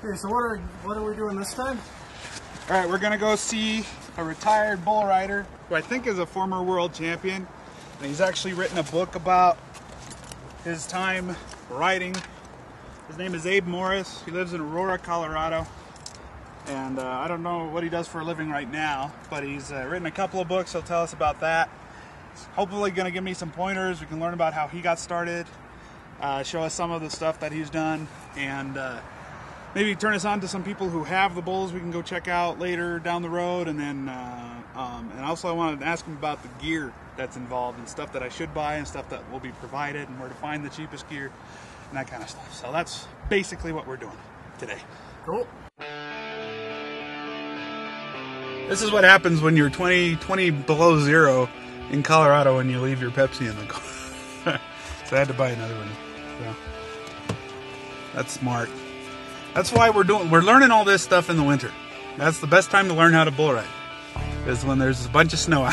Okay, so what are we doing this time? All right, we're gonna go see a retired bull rider who I think is a former world champion, and he's actually written a book about his time riding. His name is Abe Morris. He lives in Aurora, Colorado, and I don't know what he does for a living right now, but he's written a couple of books. He'll tell us about that. He's hopefully gonna give me some pointers. We can learn about how he got started, show us some of the stuff that he's done, and maybe turn us on to some people who have the bulls we can go check out later down the road. And then and also I wanted to ask him about the gear that's involved and stuff that I should buy and stuff that will be provided and where to find the cheapest gear and that kind of stuff. So that's basically what we're doing today. Cool. This is what happens when you're 20 below zero in Colorado and you leave your Pepsi in the car. So I had to buy another one. So that's smart. That's why we're learning all this stuff in the winter. That's the best time to learn how to bull ride, is when there's a bunch of snow out.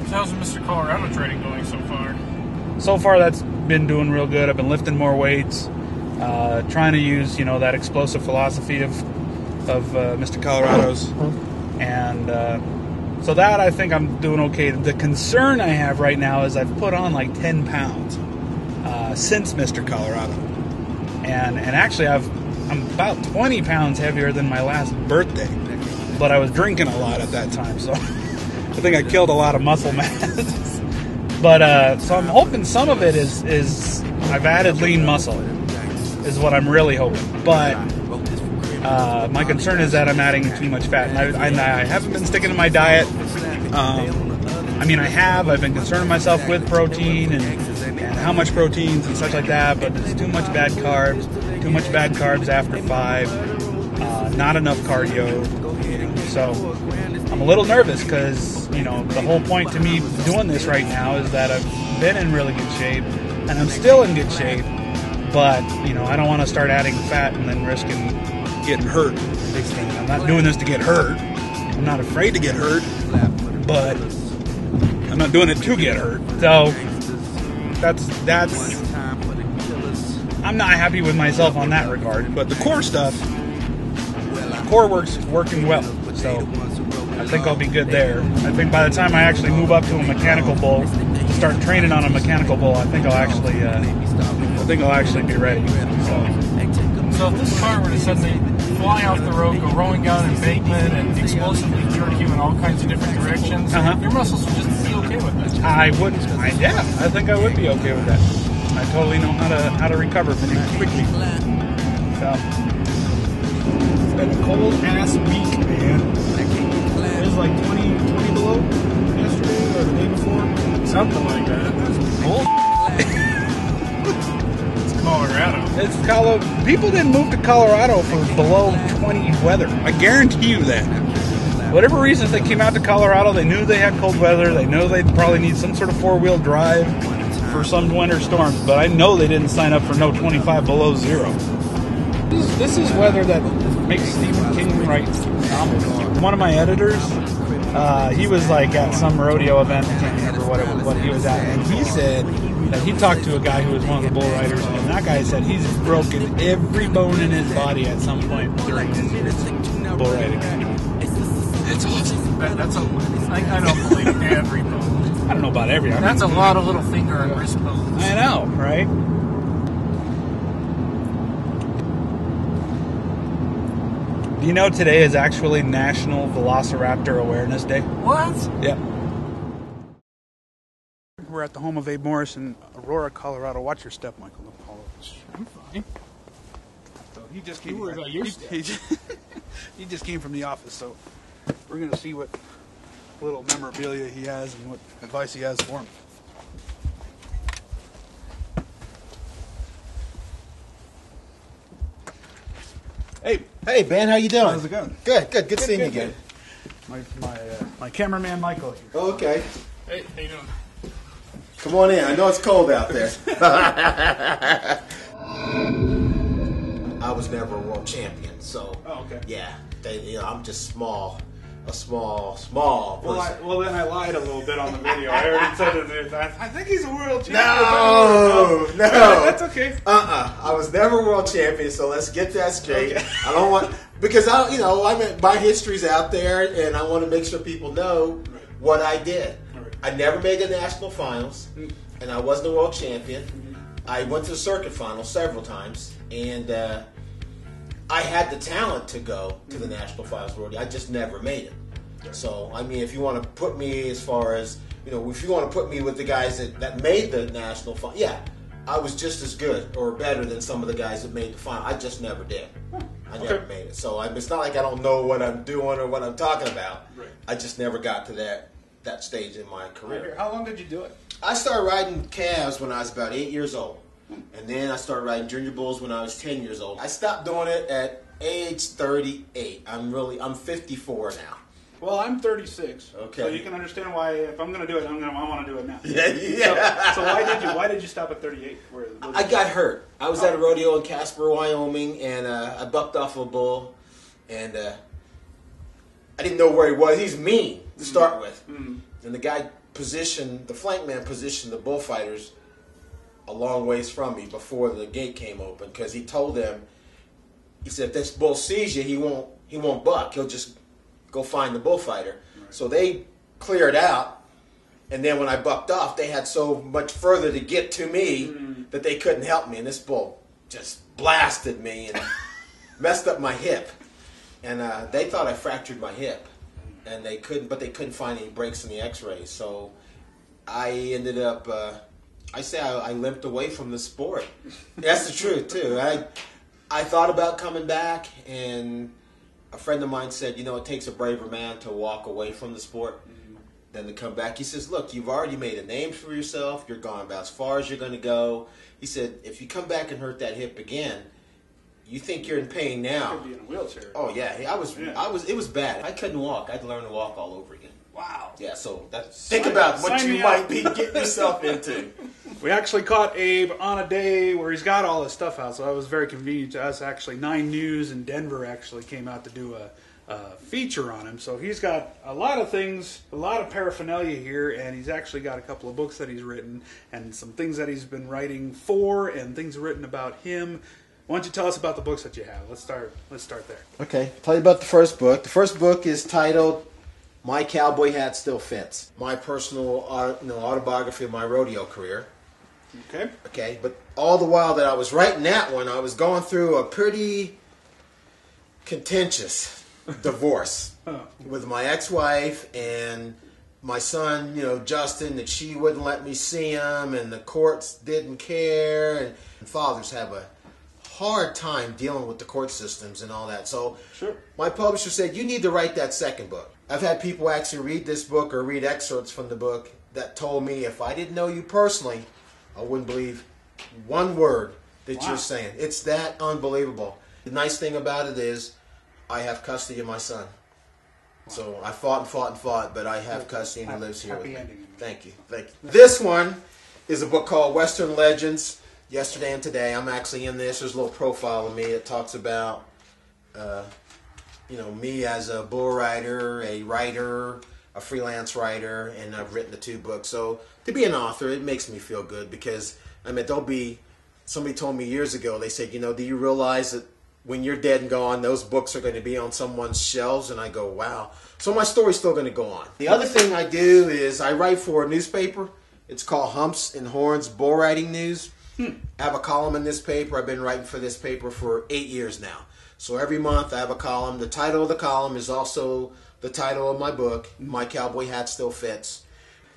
How's Mr. Colorado trading going so far? So far, that's been doing real good. I've been lifting more weights, trying to use that explosive philosophy of Mr. Colorado's, and so that I think I'm doing okay. The concern I have right now is I've put on like 10 pounds since Mr. Colorado, and actually I'm about 20 pounds heavier than my last birthday, but I was drinking a lot at that time, so I think I killed a lot of muscle mass. But so I'm hoping some of it is I've added lean muscle, is what I'm really hoping. But my concern is that I'm adding too much fat, and I haven't been sticking to my diet. I've been concerning myself with protein and how much proteins and such like that, but there's too much bad carbs after 5, not enough cardio. So I'm a little nervous because, the whole point to me doing this right now is that I've been in really good shape, and I'm still in good shape, but, I don't want to start adding fat and then risking getting hurt. I'm not doing this to get hurt. I'm not afraid to get hurt, but I'm not doing it to get hurt. So that's I'm not happy with myself on that regard. But the core stuff, working well. So I think I'll be good there. I think by the time I actually move up to a mechanical bull, start training on a mechanical bull, I think I'll actually be ready. So if this car were to suddenly fly off the road, go rolling down embankment, and explosively jerk you in all kinds of different directions, your muscles would just be okay with that? I would. I think I would be okay with that. I totally know how to recover from it quickly. So it's been a cold ass week, man. It was like 20 below yesterday or the day before, something like that. That's cold. Colorado. People didn't move to Colorado for below 20 weather. I guarantee you that. Whatever reasons they came out to Colorado, they knew they had cold weather. They know they'd probably need some sort of 4-wheel drive for some winter storms. But I know they didn't sign up for no 25 below zero. This is weather that makes Stephen King write novels. One of my editors, he was like at some rodeo event. I can't remember what he was at, and he said that he talked to a guy who was one of the bull riders, and that guy said he's broken every bone in his body at some point during his bull riding. It's awesome. I don't believe every bone. I don't know about every. That's a lot of little finger and wrist bones. I know, right? Do you know today is actually National Velociraptor Awareness Day? What? Yeah. We're at the home of Abe Morris in Aurora, Colorado. Watch your step, Michael. Don't fall over. I'm fine. So he just came. He just came from the office, so we're gonna see what little memorabilia he has and what advice he has for him. Hey Ben, how you doing? How's it going? Good seeing you again. My cameraman Michael here. Oh, okay. Hey, how you doing? Come on in. I know it's cold out there. I was never a world champion, so okay. Yeah, I'm just small a small person. Well, then I lied a little bit on the video. I already said it. I think he's a world champion. No. That's okay. I was never world champion, so let's get that straight. Okay. I don't want, because my history's out there, and I want to make sure people know what I did. I never made the national finals, and I wasn't a world champion. I went to the circuit finals several times, and I had the talent to go to the national finals rodeo. I just never made it. So, I mean, if you want to put me as far as, if you want to put me with the guys that made the national final, yeah, I was just as good or better than some of the guys that made the final. I just never did. I never made it. So, it's not like I don't know what I'm doing or what I'm talking about. Right. I just never got to that stage in my career. How long did you do it? I started riding calves when I was about 8 years old. And then I started riding junior bulls when I was 10 years old. I stopped doing it at age 38. I'm 54 now. Well, I'm 36. Okay. So you can understand why, if I'm going to do it, I want to do it now. Yeah. So why did you stop at 38? I got hurt. I was at a rodeo in Casper, Wyoming, and I bucked off a bull, and I didn't know where he was. He's mean to start with. And the guy the flank man positioned the bullfighters a long ways from me before the gate came open, because he told them, he said, if this bull sees you, he won't buck. He'll just go find the bullfighter. Right. So they cleared out, and then when I bucked off, they had so much further to get to me that they couldn't help me, and this bull just blasted me and messed up my hip. And they thought I fractured my hip, and they couldn't find any breaks in the x-rays. So I ended up, I limped away from the sport. That's the truth, too. I thought about coming back, and a friend of mine said, it takes a braver man to walk away from the sport than to come back. He says, look, you've already made a name for yourself. You're gone about as far as you're going to go. He said, if you come back and hurt that hip again, you think you're in pain now. You could be in a wheelchair. Oh, yeah. It was bad. I couldn't walk. I'd learn to walk all over again. Wow. Yeah, so think about what you might be getting yourself into. We actually caught Abe on a day where he's got all his stuff out, so that was very convenient to us. Actually, 9 News in Denver actually came out to do a feature on him. So he's got a lot of things, a lot of paraphernalia here, and he's actually got a couple of books that he's written and some things that he's been writing for and things written about him. Why don't you tell us about the books that you have? Let's start there. Okay, tell you about the first book. The first book is titled My Cowboy Hat Still Fits. My personal autobiography of my rodeo career. Okay, but all the while that I was writing that one, I was going through a pretty contentious divorce with my ex-wife and my son, Justin, that she wouldn't let me see him, and the courts didn't care, and fathers have a hard time dealing with the court systems and all that. So my publisher said, you need to write that second book. I've had people actually read this book or read excerpts from the book that told me if I didn't know you personally, I wouldn't believe one word that you're saying. It's that unbelievable. The nice thing about it is I have custody of my son. Wow. So I fought, but I have custody and he lives here with me. Thank you. This one is a book called Western Legends, Yesterday and Today. I'm actually in this. There's a little profile of me. It talks about me as a bull rider, a writer, a freelance writer, and I've written the 2 books. So to be an author, it makes me feel good because, somebody told me years ago, they said, do you realize that when you're dead and gone, those books are going to be on someone's shelves? And I go, wow. So my story's still going to go on. The other thing I do is I write for a newspaper. It's called Humps and Horns Bullriding News. I have a column in this paper. I've been writing for this paper for 8 years now. So every month I have a column. The title of the column is also the title of my book, My Cowboy Hat Still Fits.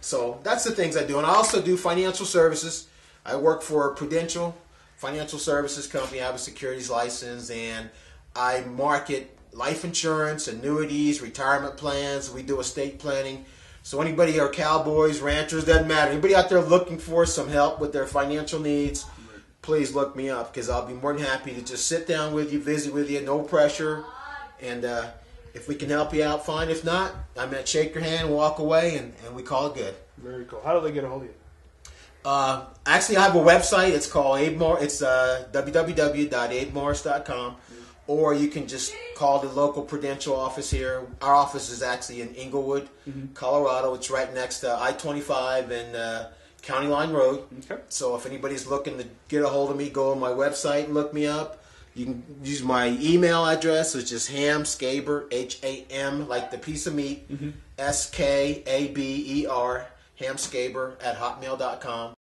So that's the things I do. And I also do financial services. I work for Prudential financial services company. I have a securities license, and I market life insurance, annuities, retirement plans. We do estate planning. So anybody are cowboys, ranchers, doesn't matter. Anybody out there looking for some help with their financial needs, please look me up, because I'll be more than happy to just sit down with you, visit with you, no pressure. And if we can help you out, fine. If not, I might shake your hand, walk away, and we call it good. Very cool. How do they get a hold of you? Actually, I have a website. It's called Abe Morris. It's www.abemorris.com. or you can just call the local Prudential office here. Our office is actually in Inglewood, Colorado. It's right next to I-25 and County Line Road. Okay. So if anybody's looking to get a hold of me, go on my website and look me up. You can use my email address, which is hamskaber, H-A-M, like the piece of meat, S-K-A-B-E-R, hamskaber @hotmail.com.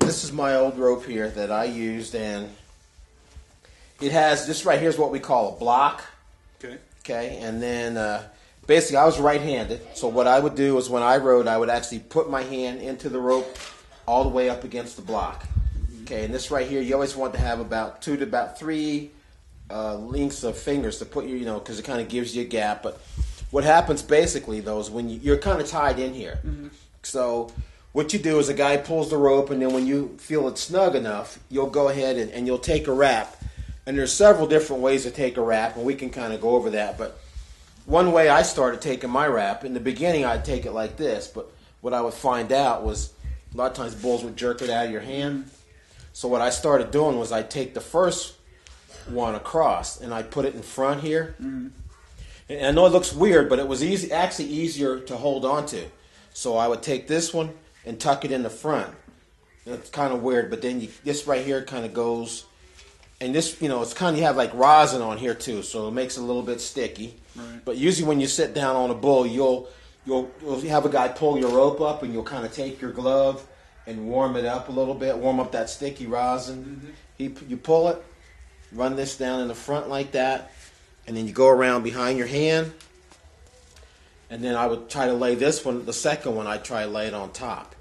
This is my old rope here that I used, and it has, this right here is what we call a block. Okay. Okay, and then basically I was right-handed, so what I would do is when I rode, I would actually put my hand into the rope all the way up against the block. Okay, and this right here, you always want to have about 2 to about 3 lengths of fingers to put your, because it kind of gives you a gap. But what happens basically, though, is when you're kind of tied in here. So what you do is a guy pulls the rope, and then when you feel it's snug enough, you'll go ahead and you'll take a wrap. And there's several different ways to take a wrap, and we can kind of go over that. But one way I started taking my wrap, in the beginning I'd take it like this, but what I would find out was a lot of times bulls would jerk it out of your hand. So what I started doing was I'd take the first one across, and I'd put it in front here. And I know it looks weird, but it was actually easier to hold on to. So I would take this one and tuck it in the front. It's kind of weird, but then this right here kind of goes, and this, it's kind of, you have like rosin on here too, so it makes it a little bit sticky. Right. But usually when you sit down on a bull, you'll have a guy pull your rope up, and you'll kind of take your glove and warm it up a little bit, warm up that sticky rosin. You pull it, run this down in the front like that, and then you go around behind your hand, and then I would try to lay this one, the second one, I'd try to lay it on top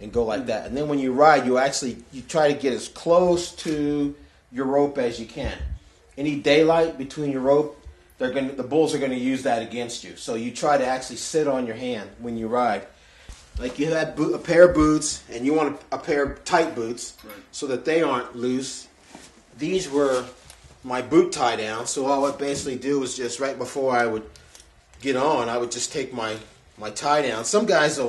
and go like that. And then when you ride, you try to get as close to your rope as you can. Any daylight between your rope, the bulls are going to use that against you. So you try to actually sit on your hand when you ride. Like you had a pair of boots, and you want a pair of tight boots, so that they aren't loose. These were my boot tie down, so all I would basically do was just right before I would get on, I would just take my tie down. Some guys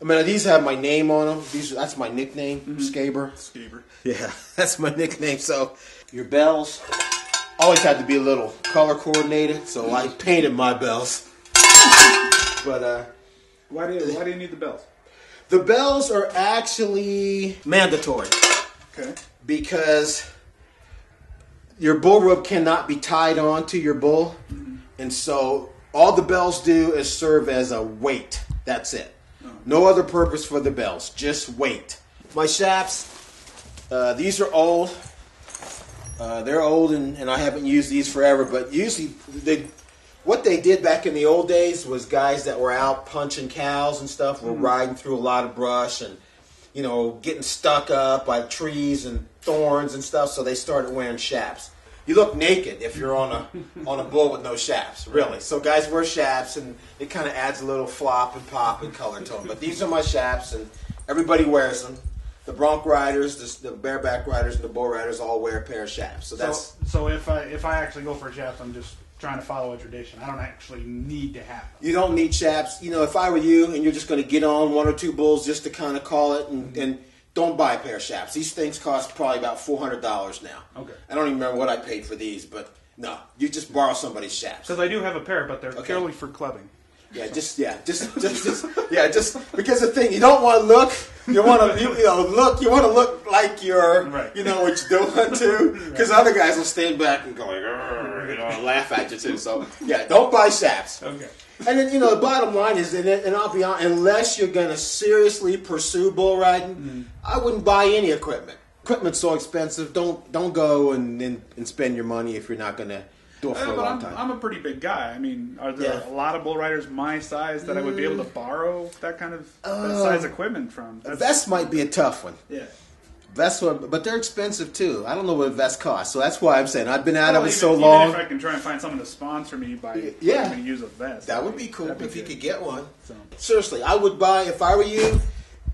these have my name on them. That's my nickname, Skaber. Skaber. Yeah, that's my nickname. So your bells always had to be a little color coordinated, so I painted my bells. But Why do you need the bells? the bells are actually mandatory. Okay. Because your bull rope cannot be tied on to your bull. And so all the bells do is serve as a weight. That's it. No other purpose for the bells, just weight. My shaps, these are old. They're old, and I haven't used these forever, but usually what they did back in the old days was guys that were out punching cows and stuff were riding through a lot of brush and, getting stuck up by trees and thorns and stuff, so they started wearing shaps. You look naked if you're on a bull with no shaps, really. So guys wear shaps, and it kind of adds a little flop and pop and color to them. But these are my shaps, and everybody wears them. The bronc riders, the bareback riders, and the bull riders all wear a pair of shaps. So if I actually go for a shaft, I'm just trying to follow a tradition. I don't actually need to have them. You don't need shaps. If I were you and you're just going to get on 1 or 2 bulls just to kind of call it, and don't buy a pair of shaps. These things cost probably about $400 now. Okay. I don't even remember what I paid for these, but no, you just borrow somebody's shaps. Because I do have a pair, but they're purely for clubbing. Just because the thing, you don't want to look. You want to You want to look like you're, right. You know what you're doing too. Because other guys will stand back and go, and laugh at you too. So don't buy shaps. Okay. And then the bottom line is, and I'll be honest, unless you're going to seriously pursue bull riding, I wouldn't buy any equipment. Equipment's so expensive. Don't go and spend your money if you're not going to do it for a long time. I'm a pretty big guy. I mean, are there a lot of bull riders my size that I would be able to borrow that kind of that size equipment from? Vest might be a tough one. Yeah. Vests, but they're expensive too. I don't know what a vest costs, so that's why I'm saying I've been out of it so even long. If I can try and find someone to sponsor me by letting me use a vest, that would be cool if you could get one. So. Seriously, I would buy, if I were you,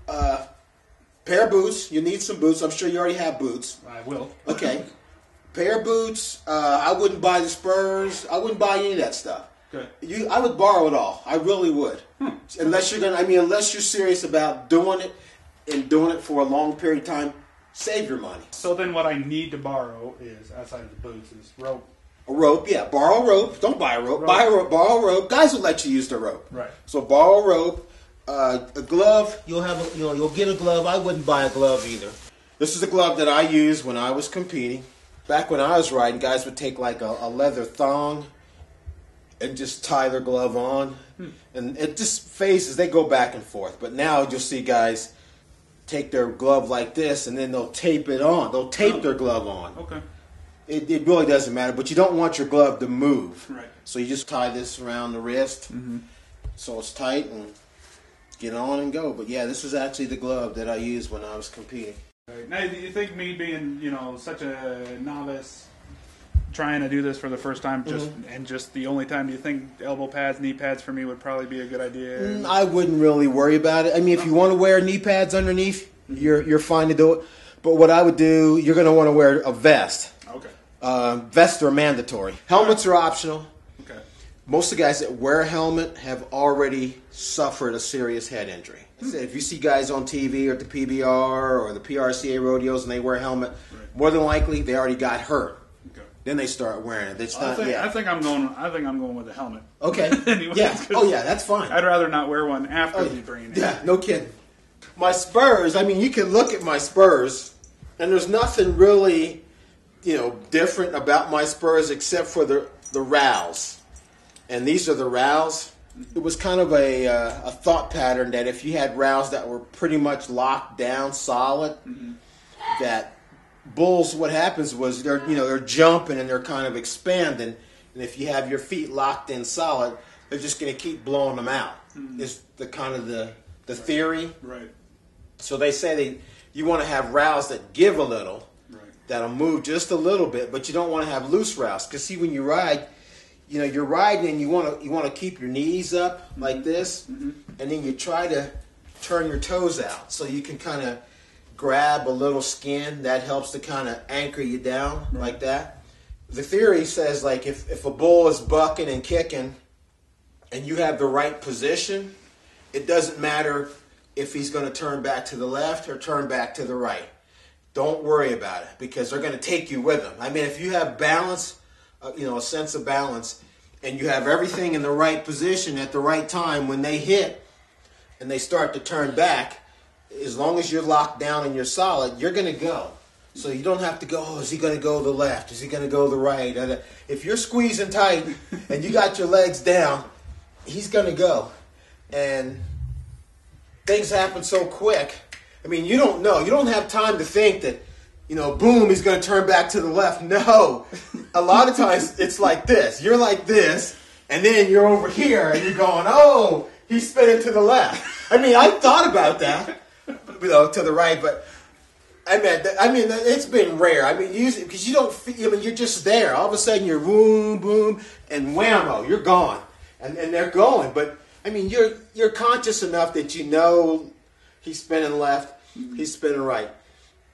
pair of boots. You need some boots. I'm sure you already have boots. I will. Okay. Pair of boots. I wouldn't buy the spurs. I wouldn't buy any of that stuff. Good. I would borrow it all. I really would. Unless you're serious about doing it and doing it for a long period of time. save your money. So then what I need to borrow is, outside of the boots, is rope. A rope, yeah. Borrow a rope. Don't buy a rope. Buy a rope. Borrow a rope. Guys will let you use the rope. Right. So borrow a rope. A glove. You'll get a glove. I wouldn't buy a glove either. This is a glove that I used when I was competing. Back when I was riding, guys would take like a leather thong and just tie their glove on. And it just phases. They go back and forth. But now you'll see guys take their glove like this, and then they'll tape it on. They'll tape their glove on. Okay. It really doesn't matter, but you don't want your glove to move. Right. So you just tie this around the wrist, so it's tight, and get on and go. But yeah, this is actually the glove that I used when I was competing. Right. Now, do you think me being, such a novice, trying to do this for the first time, just the only time, do you think elbow pads, knee pads for me would probably be a good idea? I wouldn't really worry about it. I mean, if you want to wear knee pads underneath, you're fine to do it. But what I would do, you're going to want to wear a vest. Okay. Vests are mandatory. Helmets are optional. Okay. Most of the guys that wear a helmet have already suffered a serious head injury. If you see guys on TV or at the PBR or the PRCA rodeos and they wear a helmet, more than likely they already got hurt. Okay. Then they start wearing it. I think I'm going with a helmet. Okay. Anyways, yeah. Oh yeah, that's fine. I'd rather not wear one after the brain. Yeah, no kidding. My spurs, I mean, you can look at my spurs, and there's nothing really, different about my spurs except for the rowels. And these are the rowels. It was kind of a thought pattern that if you had rowels that were pretty much locked down, solid, that bulls, what happens was they're jumping and they're kind of expanding, and if you have your feet locked in solid, they're just going to keep blowing them out. Is the kind of the theory. Right. So they say you want to have rowels that give a little, that'll move just a little bit, but you don't want to have loose rowels, because see, when you ride, you're riding and you want to keep your knees up like this, and then you try to turn your toes out so you can kind of grab a little skin that helps to kind of anchor you down like that. The theory says, like, if a bull is bucking and kicking and you have the right position, it doesn't matter if he's going to turn back to the left or turn back to the right. Don't worry about it, because they're going to take you with them. I mean, if you have balance, a sense of balance, and you have everything in the right position at the right time, when they hit and they start to turn back, as long as you're locked down and you're solid, you're going to go. So you don't have to go, is he going to go to the left? Is he going to go to the right? If you're squeezing tight and you got your legs down, he's going to go. And things happen so quick. I mean, you don't know. You don't have time to think that, boom, he's going to turn back to the left. No. A lot of times it's like this. You're like this, and then you're over here, and you're going, oh, he's spinning to the left. I mean, I thought about that, to the right, but I mean, it's been rare. I mean, usually, because you don't feel, you're just there. All of a sudden, you're boom, boom, and whammo, you're gone. And they're going. But, I mean, you're conscious enough that he's spinning left, he's spinning right.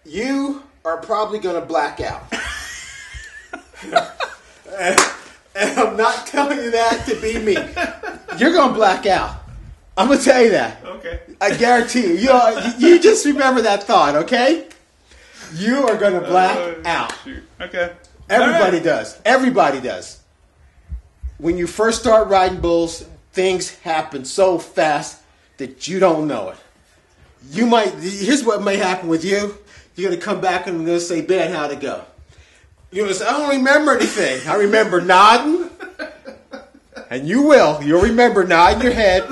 You are probably going to black out. and I'm not telling you that to be me. You're going to black out. I'm going to tell you that. Okay. I guarantee you. You just remember that thought, okay? You are going to black out. Shoot. Okay. Everybody does. Everybody does. When you first start riding bulls, things happen so fast that you don't know it. Here's what may happen with you. You're going to come back and going to say, Ben, how'd it go? You're going to say, I don't remember anything. I remember nodding. And you will. You'll remember nodding your head.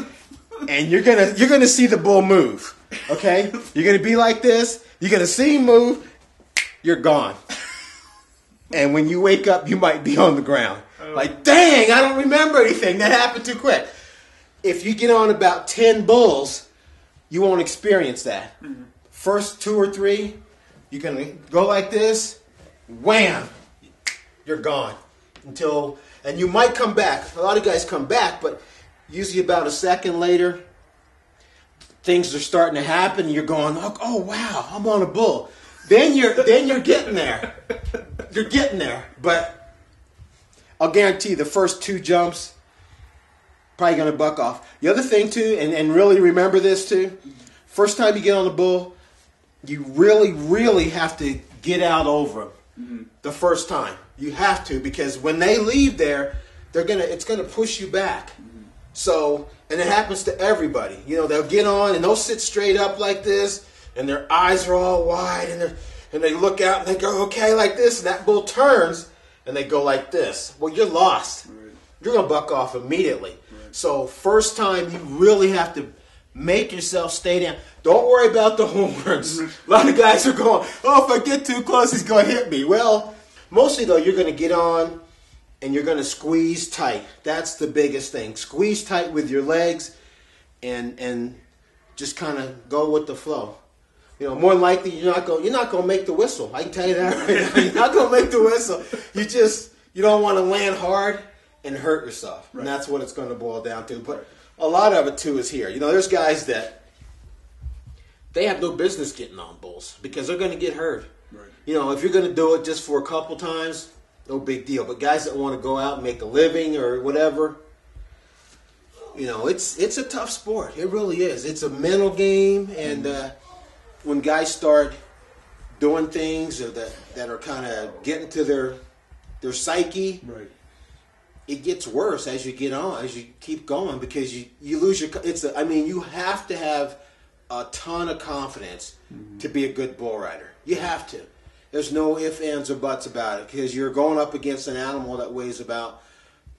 And you're gonna see the bull move. Okay? You're going to be like this. You're going to see him move. You're gone. And when you wake up, you might be on the ground. Like, dang, I don't remember anything. That happened too quick. If you get on about 10 bulls, you won't experience that. First 2 or 3, you're going to go like this. Wham! You're gone. And you might come back. A lot of guys come back, but usually about a second later, things are starting to happen. And you're going, oh wow, I'm on a bull. Then you're getting there. You're getting there. But I'll guarantee you the first 2 jumps, probably going to buck off. The other thing too, and really remember this too, first time you get on the bull, you really have to get out over them the first time. You have to, because when they leave there, it's gonna push you back. So, and it happens to everybody. You know, they'll get on and they'll sit straight up like this, and their eyes are all wide, and they look out and they go, okay, like this, and that bull turns and they go like this. Well, you're lost. Right. You're gonna buck off immediately. Right. So, first time, you really have to make yourself stay down. Don't worry about the horns. A lot of guys are going, oh, if I get too close, he's going to hit me. Well, mostly, though, you're going to get on and you're going to squeeze tight. That's the biggest thing. Squeeze tight with your legs and just kind of go with the flow. You know, more than likely, you're not going to make the whistle. I can tell you that right now. You're not going to make the whistle. You don't want to land hard and hurt yourself. Right. And that's what it's going to boil down to. But a lot of it, too, is here. You know, there's guys that they have no business getting on bulls because they're going to get hurt. Right. You know, if you're going to do it just for a couple times, no big deal. But guys that want to go out and make a living or whatever, you know, it's a tough sport. It really is. It's a mental game. And when guys start doing things that are kind of getting to their psyche, right, it gets worse as you get on, as you keep going, because you lose your. You have to have a ton of confidence to be a good bull rider. You have to. There's no ifs, ands, or buts about it, because you're going up against an animal that weighs about,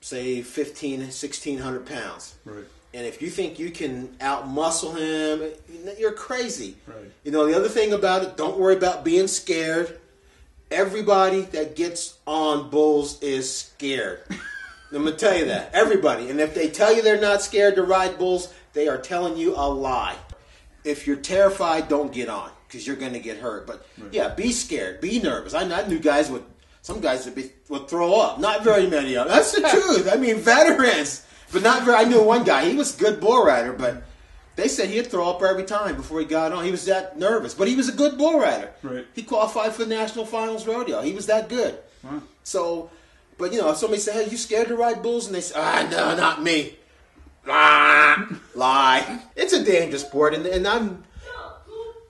say, 1,600 pounds. Right. And if you think you can out-muscle him, you're crazy. Right. You know, the other thing about it, don't worry about being scared. Everybody that gets on bulls is scared. I'm going to tell you that. Everybody. And if they tell you they're not scared to ride bulls, they are telling you a lie. If you're terrified, don't get on, because you're going to get hurt. But, yeah, be scared. Be nervous. I knew guys some guys would throw up. Not very many of them. That's the truth. I mean, veterans. But not very. I knew one guy. He was a good bull rider, but they said he'd throw up every time before he got on. He was that nervous. But he was a good bull rider. Right. He qualified for the National Finals Rodeo. He was that good. Wow. So, but, you know, if somebody said, hey, you scared to ride bulls? And they say, no, not me. Lie. It's a dangerous sport, and I'm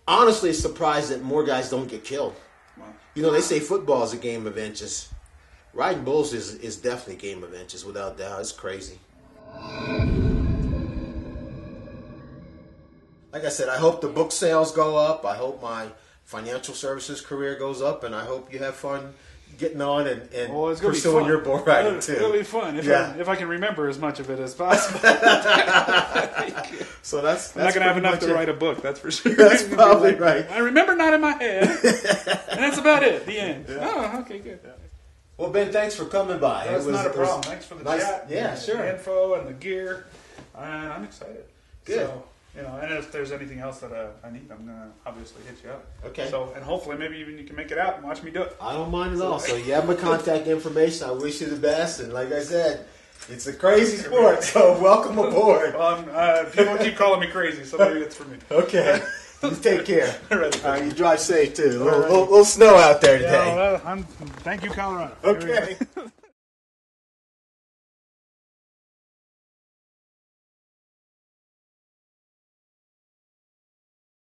honestly surprised that more guys don't get killed. Wow. You know, they say football is a game of inches. Riding bulls is definitely a game of inches, without doubt. It's crazy. Like I said, I hope the book sales go up. I hope my financial services career goes up, and I hope you have fun getting on and pursuing your bull riding too. It'll be fun if I can remember as much of it as possible. So that's I'm not going to have enough to write a book, that's for sure. That's probably right. I remember not in my head. And that's about it. The end. Yeah. Oh, okay, good. Yeah. Well, Ben, thanks for coming by. That's not a problem. Thanks for the chat. Yeah, sure. The info and the gear. I'm excited. Good. So, you know, and if there's anything else that I need, I'm going to obviously hit you up. Okay. So, and hopefully maybe even you can make it out and watch me do it. I don't mind at all. So you have my contact information. I wish you the best. And like I said, it's a crazy sport, so welcome aboard. People keep calling me crazy, so maybe it's for me. Okay. You take care. You drive safe, too. A little snow out there today. Yeah, thank you, Colorado. Okay.